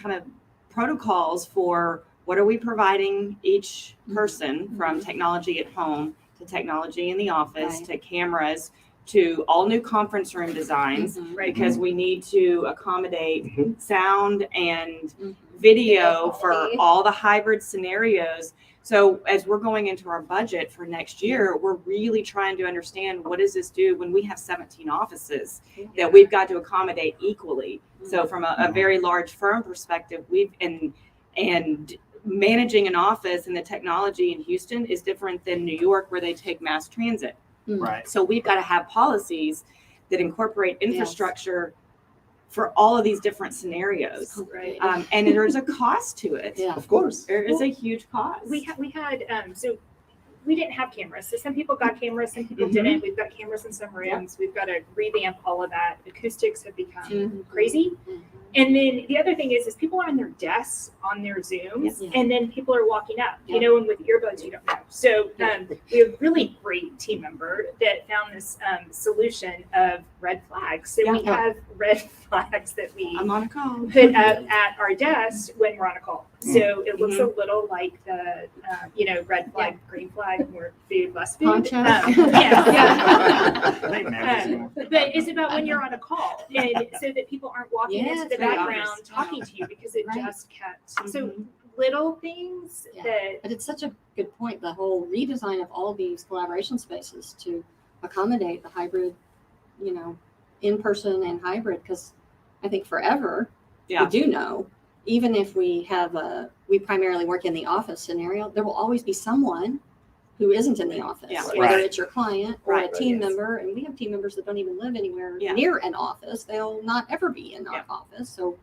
of protocols for what are we providing each person, from technology at home to technology in the office, Right. to cameras, to all new conference room designs, Mhm. Right. because we need to accommodate Mhm. sound and Mhm. video for Quality. all the hybrid scenarios. So as we're going into our budget for next year, we're really trying to understand, what does this do when we have 17 offices that we've got to accommodate equally? So from a very large firm perspective, and managing an office and the technology in Houston is different than New York, where they take mass transit. Right. So we've got to have policies that incorporate infrastructure for all of these different scenarios. Right. And there's a cost to it. Yeah. Of course. There is a huge cost. We had we didn't have cameras. So some people got cameras, some people didn't. We've got cameras in some rooms. We've got to revamp all of that. Acoustics have become crazy. And then the other thing is people are on their desks on their Zooms, and then people are walking up, you know, and with earbuds, you don't know. So we have a really great team member that found this solution of red flags. So we have red flags that we I'm on a call. put up at our desk when we're on a call. So it looks a little like the, you know, red flag, green flag, more food, less food. Contract. But it's about when you're on a call, and so that people aren't walking into the very background obvious. talking to you because it Right. just kept. So little things that But it's such a good point, the whole redesign of all these collaboration spaces to accommodate the hybrid, you know, in-person and hybrid, because I think forever, we do know, even if we have we primarily work in the office scenario, there will always be someone who isn't in the office, whether Right. it's your client or Right. a team member. And we have team members that don't even live anywhere Yeah. near an office. They'll not ever be in our office. So,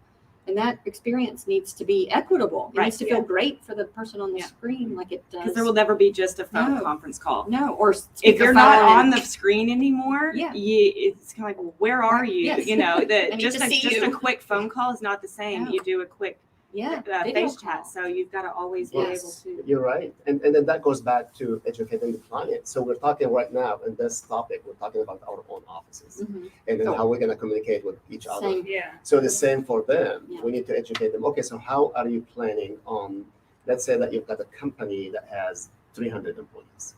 and that experience needs to be equitable. It Right. needs to feel great for the person on the screen, like it does. Because there will never be just a phone No. conference call. No, or If you're not speakerphone on and- the screen anymore, it's kind of like, well, where are you? Yes. You know, I need just to see a you. quick phone call is not the same. No. You do a quick video face call. chat, so you've got to always be Yes. able to. You're right. And then that goes back to educating the client. So we're talking right now in this topic, we're talking about our own offices Mhm. and then So- how we're going to communicate with each other. Same. So the same for them. Yeah. We need to educate them. Okay, so how are you planning on, let's say that you've got a company that has 300 employees.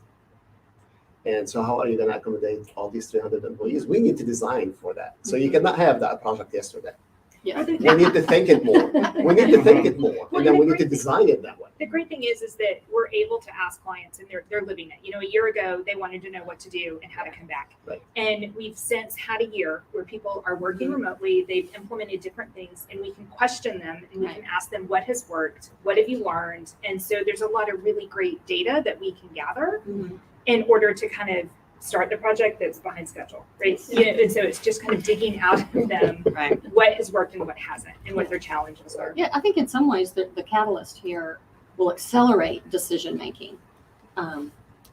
And so how are you going to accommodate all these 300 employees? We need to design for that. So you cannot have that project yesterday. Yeah. We need to think it more. We need to think it more. And then we need to design it that way. The great thing is that we're able to ask clients, and they're living it. You know, a year ago they wanted to know what to do and how to come back, Right. and we've since had a year where people are working remotely. They've implemented different things, and we can question them and we Right. can ask them what has worked, what have you learned, and so there's a lot of really great data that we can gather Mhm. in order to kind of start the project that's behind schedule, right? You know, and so it's just kind of digging out of them Right. what has worked and what hasn't, and what their challenges are. Yeah, I think in some ways the catalyst here will accelerate decision making,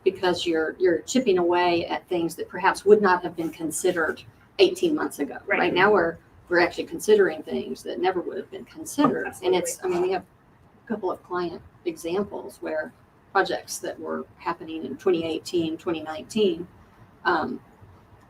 because you're chipping away at things that perhaps would not have been considered 18 months ago. Right. Right now we're actually considering things that never would have been considered. And it's, I mean, we have a couple of client examples where projects that were happening in 2018, 2019,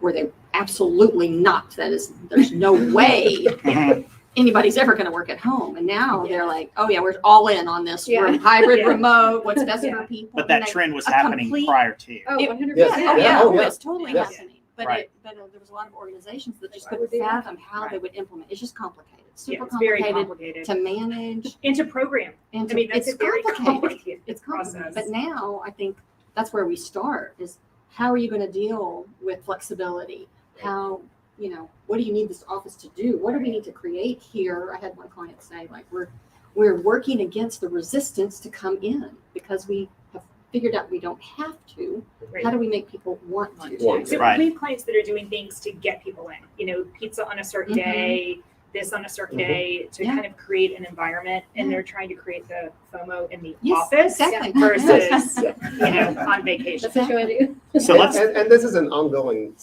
where they absolutely not. That is, there's no way Mhm. anybody's ever going to work at home. And now they're like, oh yeah, we're all in on this. Yeah. We're hybrid, Yeah. remote, what's best Yeah. for people. But that And they- trend was a happening complete- prior to. Oh, Yes. 100%. Oh, Yeah. yeah, Oh, yeah. it's totally Yes. happening. But Right. there was a lot of organizations that just Why couldn't would they do that? fathom how they would implement. It's just complicated. It's Yeah, super it's very complicated complicated. to manage. And to program. And I mean, that's it's a very complicated It's process. complicated. But now I think that's where we start is how are you going to deal with flexibility? How, you know, what do you need this office to do? What do we need to create here? I had one client say, like, we're working against the resistance to come in because we have figured out we don't have to. Right. How do we make people want to? Want So Right. we have clients that are doing things to get people in, you know, pizza on a certain Mhm. day, this on a certain Mhm. day to Yeah. kind of create an environment, and Yeah. they're trying to create the FOMO in the Yes, office exactly. versus, Yeah. you know, on vacation. That's what you want to do. So And- let's and this is an ongoing,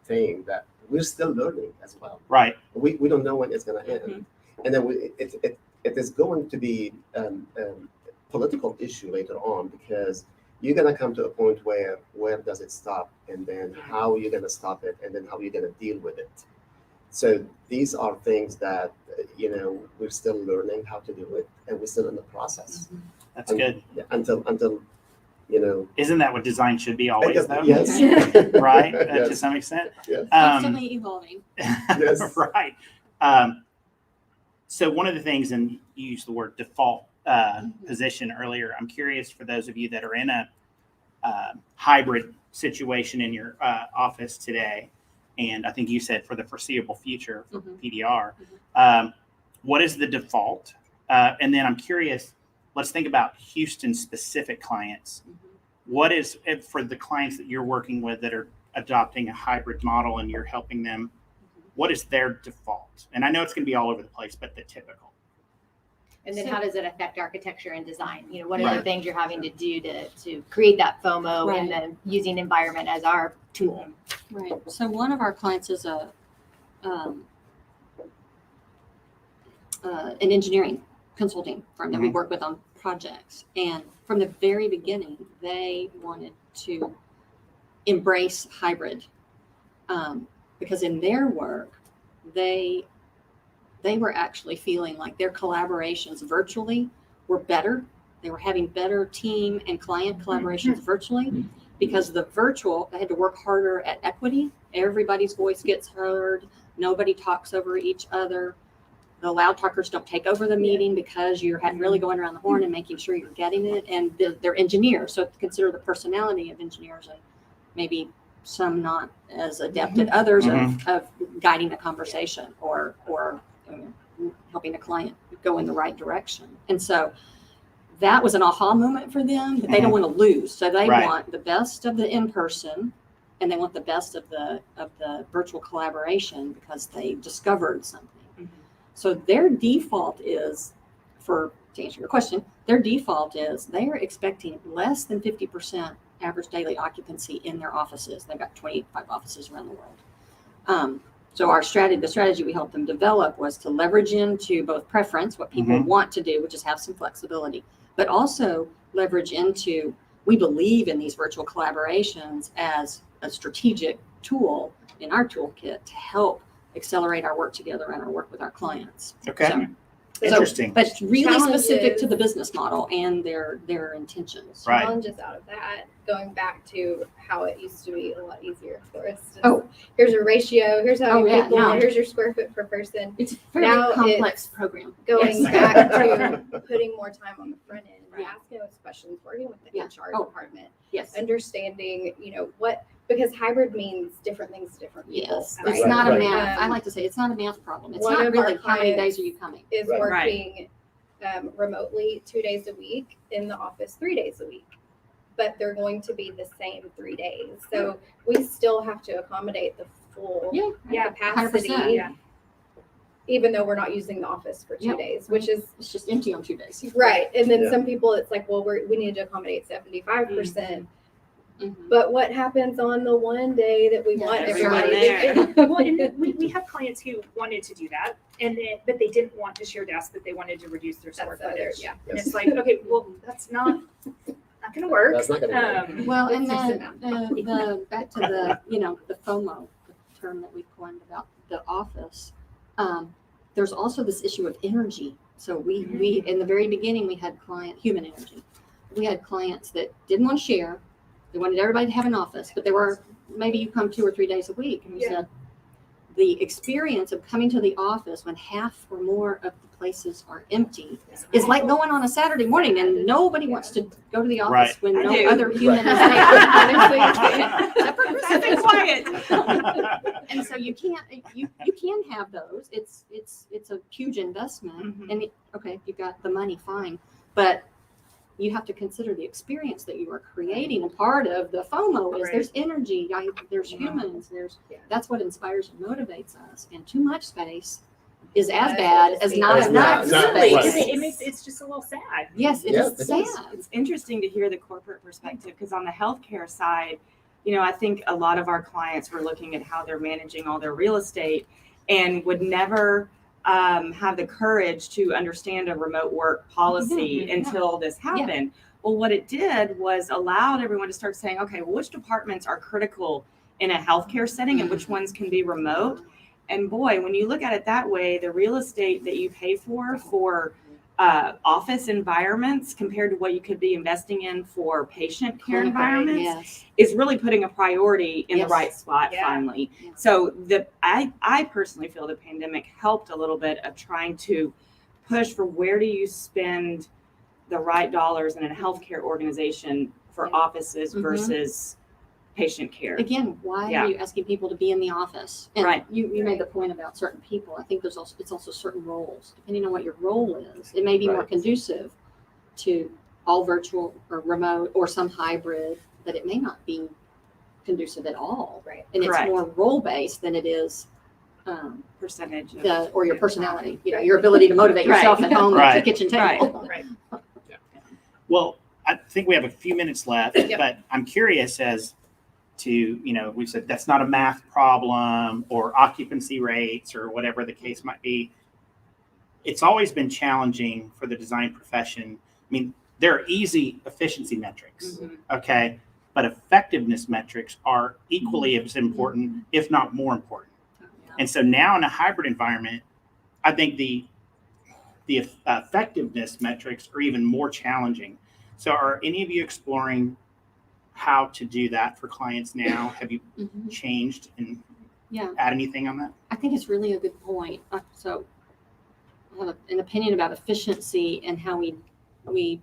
thing that we're still learning as well. right. We don't know when it's going to end. And then it is going to be political issue later on because you're going to come to a point where does it stop? And then how are you going to stop it? And then how are you going to deal with it? So these are things that, we're still learning how to do it. And we're still in the process. That's good. Yeah, until Isn't that what design should be always, though? Yes. Right? To Yes. some extent. Yes. Constantly evolving. Yes. Right. So one of the things, and you used the word default position earlier, I'm curious for those of you that are in a hybrid situation in your office today, and I think you said for the foreseeable future for Mhm. PDR, what is the default? And then I'm curious, let's think about Houston specific clients. What is it for the clients that you're working with that are adopting a hybrid model and you're helping them? What is their default? And I know it's going to be all over the place, but the typical. And then So- how does it affect architecture and design? You know, what are the Right. things you're having to do to create that FOMO in the using environment as our tool? Right. So one of our clients is an engineering consulting firm that we work with on projects. And from the very beginning, they wanted to embrace hybrid because in their work, they were actually feeling like their collaborations virtually were better. They were having better team and client collaborations virtually because the virtual, they had to work harder at equity. Everybody's voice gets heard. Nobody talks over each other. The loud talkers don't take over the meeting because you're really going around the horn and making sure you're getting it. And they're engineers, so consider the personality of engineers and maybe some not as adept at others of guiding a conversation or helping a client go in the right direction. And so that was an aha moment for them that they don't want to lose. So they want the best of the in-person and they want the best of the virtual collaboration because they discovered something. So their default is, to answer your question, their default is they are expecting less than 50% average daily occupancy in their offices. They've got 25 offices around the world. So the strategy we helped them develop was to leverage into both preference, what people want to do, which is have some flexibility, but also leverage into, we believe in these virtual collaborations as a strategic tool in our toolkit to help accelerate our work together and our work with our clients. Okay. So, Interesting. but it's really specific to Challenges. the business model and their intentions. Right. Challenges out of that, going back to how it used to be a lot easier for us. Oh. Here's a ratio, here's how many people, no. here's your square foot per person. It's a very Now complex program. Going Yes. back to putting more time on the front end, Yeah. asking those questions, working with the Yeah. HR Oh. department, Yes. understanding, because hybrid means different things to different people. Yes. right? It's not a Right. math. I like to say it's not a math problem. It's One not of really our how many clients days are you coming. Is Right. working remotely 2 days a week, in the office 3 days a week, but they're going to be the same 3 days. So we still have to accommodate the full Yeah, capacity, 100%. Yeah. even though we're not using the office for 2 Yep. days, which is It's just empty on 2 days. right. And then Yeah. some people, it's like, well, we need to accommodate 75%. Mhm. But what happens on the one day that we Yeah, want everyone everybody there. Well, and then we have clients who wanted to do that, but they didn't want to share desks, but they wanted to reduce their square That's the other- footage. yeah. And it's like, okay, well, that's not going to work. That's not gonna work. Well, It's and just then the back to the FOMO, the term that we coined about the office. There's also this issue of energy. So we in the very beginning we had human energy. We had clients that didn't want to share. They wanted everybody to have an office, but maybe you come 2 or 3 days a week, and we said the experience of coming to the office when half or more of the places are empty is like going on a Saturday morning and nobody wants to go to the office Right. when I no do. other human is Right. there. Except for I've been Kristin. quiet. And so you can have those. It's a huge investment. Mhm. And okay, you've got the money, fine, but you have to consider the experience that you are creating. And part of the FOMO is Right. there's energy, there's humans, that's what inspires and motivates us. And too much space is as bad as not It's enough not space. right. It's just a little sad. Yes, it Yeah, is it sad. is. It's interesting to hear the corporate perspective because on the healthcare side, I think a lot of our clients were looking at how they're managing all their real estate and would never have the courage to understand a remote work policy until this happened. Well, what it did was allowed everyone to start saying, okay, well, which departments are critical in a healthcare setting and which ones can be remote? And boy, when you look at it that way, the real estate that you pay for office environments compared to what you could be investing in for patient care environments Yes. is really putting a priority in Yes. the right spot Yeah. finally. Yeah. So I personally feel the pandemic helped a little bit of trying to push for where do you spend the right dollars in a healthcare organization for Yeah. offices Mhm. versus patient care. Again, why Yeah. are you asking people to be in the office? And Right. you made the point about certain people. I think it's also certain roles. Depending on what your role is, it may be more Right. conducive to all virtual or remote or some hybrid, but it may not be conducive at all. Right. And it's Correct. more role based than it is Percentage. or your personality, your ability to motivate yourself at home at Right. the kitchen table. Right. Well, I think we have a few minutes left, Yep. but I'm curious as to, we said that's not a math problem or occupancy rates or whatever the case might be. It's always been challenging for the design profession. I mean, there are easy efficiency metrics, okay? But effectiveness metrics are equally as important, if not more important. And so now in a hybrid environment, I think the effectiveness metrics are even more challenging. So are any of you exploring how to do that for clients now? Have you changed and add anything on that? I think it's really a good point. So I have an opinion about efficiency and how we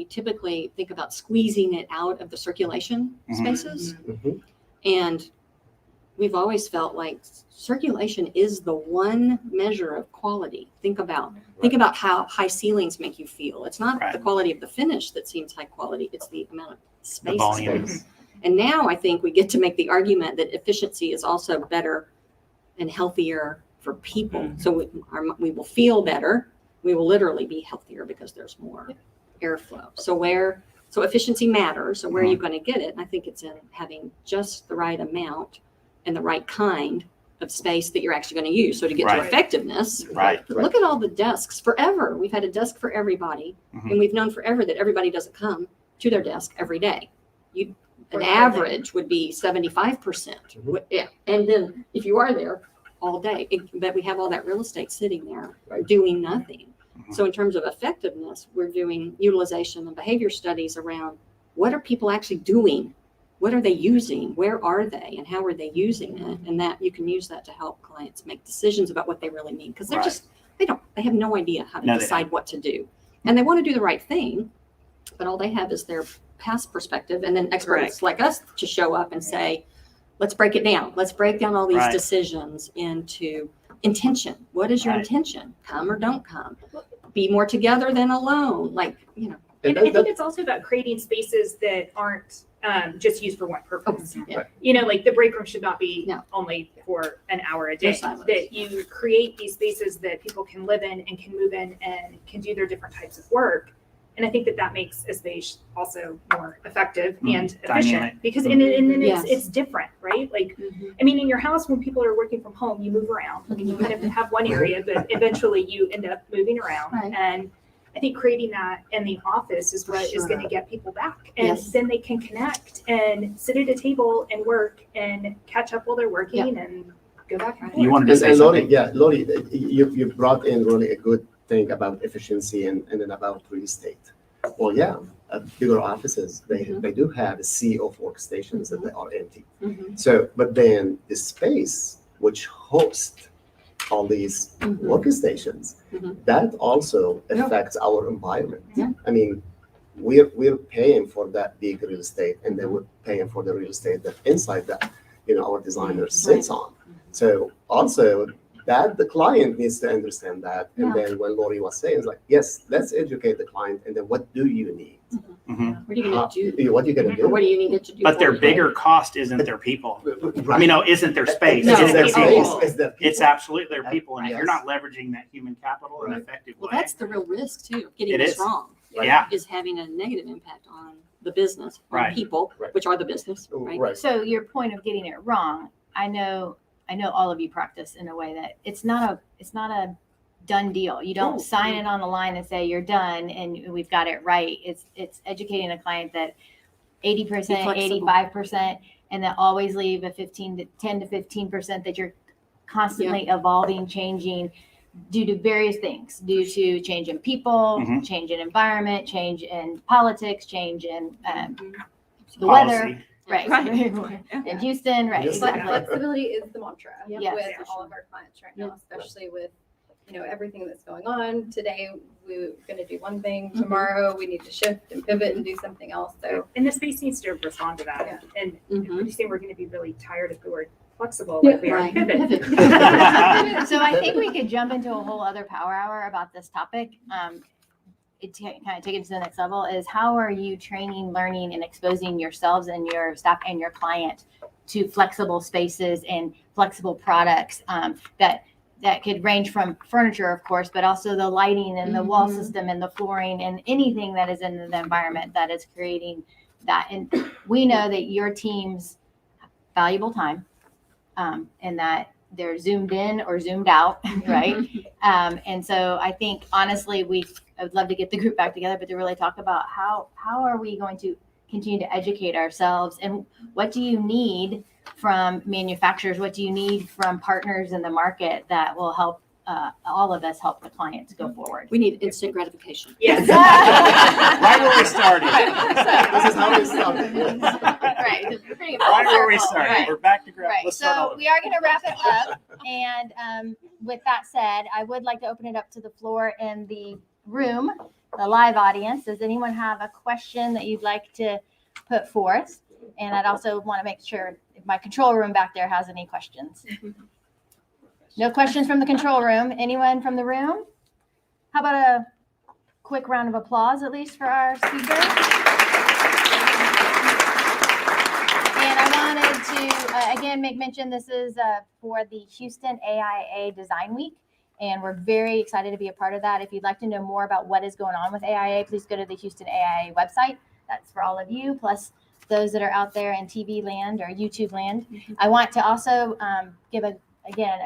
typically think about squeezing it out of the circulation spaces. And we've always felt like circulation is the one measure of quality. Think about how high ceilings make you feel. It's not the quality of the finish that seems high quality. It's the amount of space. The volume. And now I think we get to make the argument that efficiency is also better and healthier for people. So we will feel better. We will literally be healthier because there's more airflow. So efficiency matters. So where are you going to get it? And I think it's in having just the right amount and the right kind of space that you're actually going to use. So to get to effectiveness, look at all the desks forever. We've had a desk for everybody, and we've known forever that everybody doesn't come to their desk every day. An average would be 75%. Yeah. And then if you are there all day, but we have all that real estate sitting there doing nothing. So in terms of effectiveness, we're doing utilization and behavior studies around what are people actually doing? What are they using? Where are they? And how are they using it? And that you can use that to help clients make decisions about what they really need. Because they're they have no idea how to decide what to do. And they want to do the right thing, but all they have is their past perspective. And then experts like us to show up and say, let's break it down. Let's break down all these decisions into intention. What is your intention? Come or don't come. Be more together than alone. And I think it's also about creating spaces that aren't just used for one purpose. Like the break room should not be only for an hour a day. That you create these spaces that people can live in and can move in and can do their different types of work. And I think that makes a space also more effective and efficient. Dynamic. Because it's different, right? Like, I mean, in your house, when people are working from home, you move around and you kind of have one area, but eventually you end up moving around. And I think creating that in the office is what is going to get people back. And then they can connect and sit at a table and work and catch up while they're working and go back and forth. You wanted to say something? Lauri, you brought in really a good thing about efficiency and then about real estate. Well, bigger offices, they do have a sea of workstations that they are empty. So, but then the space which hosts all these workstations, that also affects our environment. I mean, we're paying for that big real estate, and then we're paying for the real estate that inside that our designer sits on. So also that the client needs to understand that. And then when Lauri was saying, it's like, yes, let's educate the client, and then what do you need? What are you going to do? What are you going to do? What do you need it to do? But their bigger cost isn't their people. I mean, isn't their space. No, It's their it's people. their It's absolutely their people. And if Yes. you're not leveraging that human capital in an effective way. Well, that's the real risk too, of getting It this is. wrong. Yeah. Is having a negative impact on the business, on Right. people, which are the business, right? Right. So your point of getting it wrong, I know all of you practice in a way that it's not a done deal. You don't sign it on the line and say you're done and we've got it right. It's educating a client that 80%, Be flexible. 85%, and then always leave a 10 to 15% that you're constantly evolving, changing due to various things, due to change in people, change in environment, change in politics, change in the weather. Policy. Right. In Houston, right. Yes. Exactly. Flexibility is the mantra Yes, with for all of our clients right now, especially with everything that's going on. Today we're going to do one thing. Tomorrow we need to shift and pivot and do something else. So And the space needs to respond to that. And pretty soon we're going to be really tired of the word flexible, Yeah. like we are Right. pivot. So I think we could jump into a whole other power hour about this topic. Kind of take it to the next level is how are you training, learning, and exposing yourselves and your staff and your client to flexible spaces and flexible products that could range from furniture, of course, but also the lighting and the wall system and the flooring and anything that is in the environment that is creating that. And we know that your team's valuable time, and that they're zoomed in or zoomed out, right? And so I think honestly, I would love to get the group back together, but to really talk about how are we going to continue to educate ourselves, and what do you need from manufacturers? What do you need from partners in the market that will help all of us help the clients go forward? We need instant gratification. Yes. Right where we started. This is how we started. Yes. Right. Right where we started. Right. We're back to Right. Let's start all So over. we are going to wrap it up. And with that said, I would like to open it up to the floor in the room, the live audience. Does anyone have a question that you'd like to put forth? And I'd also want to make sure if my control room back there has any questions. No questions from the control room. Anyone from the room? How about a quick round of applause, at least, for our speaker? And I wanted to, again, make mention this is for the Houston AIA Design Week, and we're very excited to be a part of that. If you'd like to know more about what is going on with AIA, please go to the Houston AIA website. That's for all of you, plus those that are out there in TV land or YouTube land. I want to also give a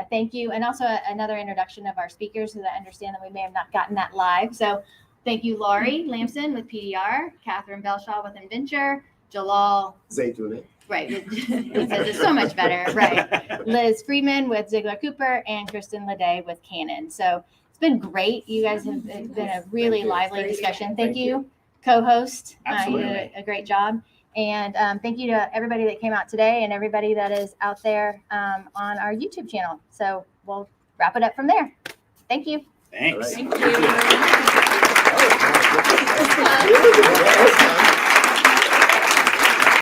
thank you, and also another introduction of our speakers, so that I understand that we may have not gotten that live. So thank you, Lauri Lampson with PDR, Catherine Bellshaw with Inventure, Jalal, Zeitoune. right, it says it's so much better, right, Liz Friedman with Ziegler Cooper, and Kristin Ledet with Canon. So it's been great. You guys have it's been a really lively discussion. Thank you, co-host. You Absolutely. did a great job. And thank you to everybody that came out today and everybody that is out there on our YouTube channel. So we'll wrap it up from there. Thank you. Thanks. All right. Thank you. Really good.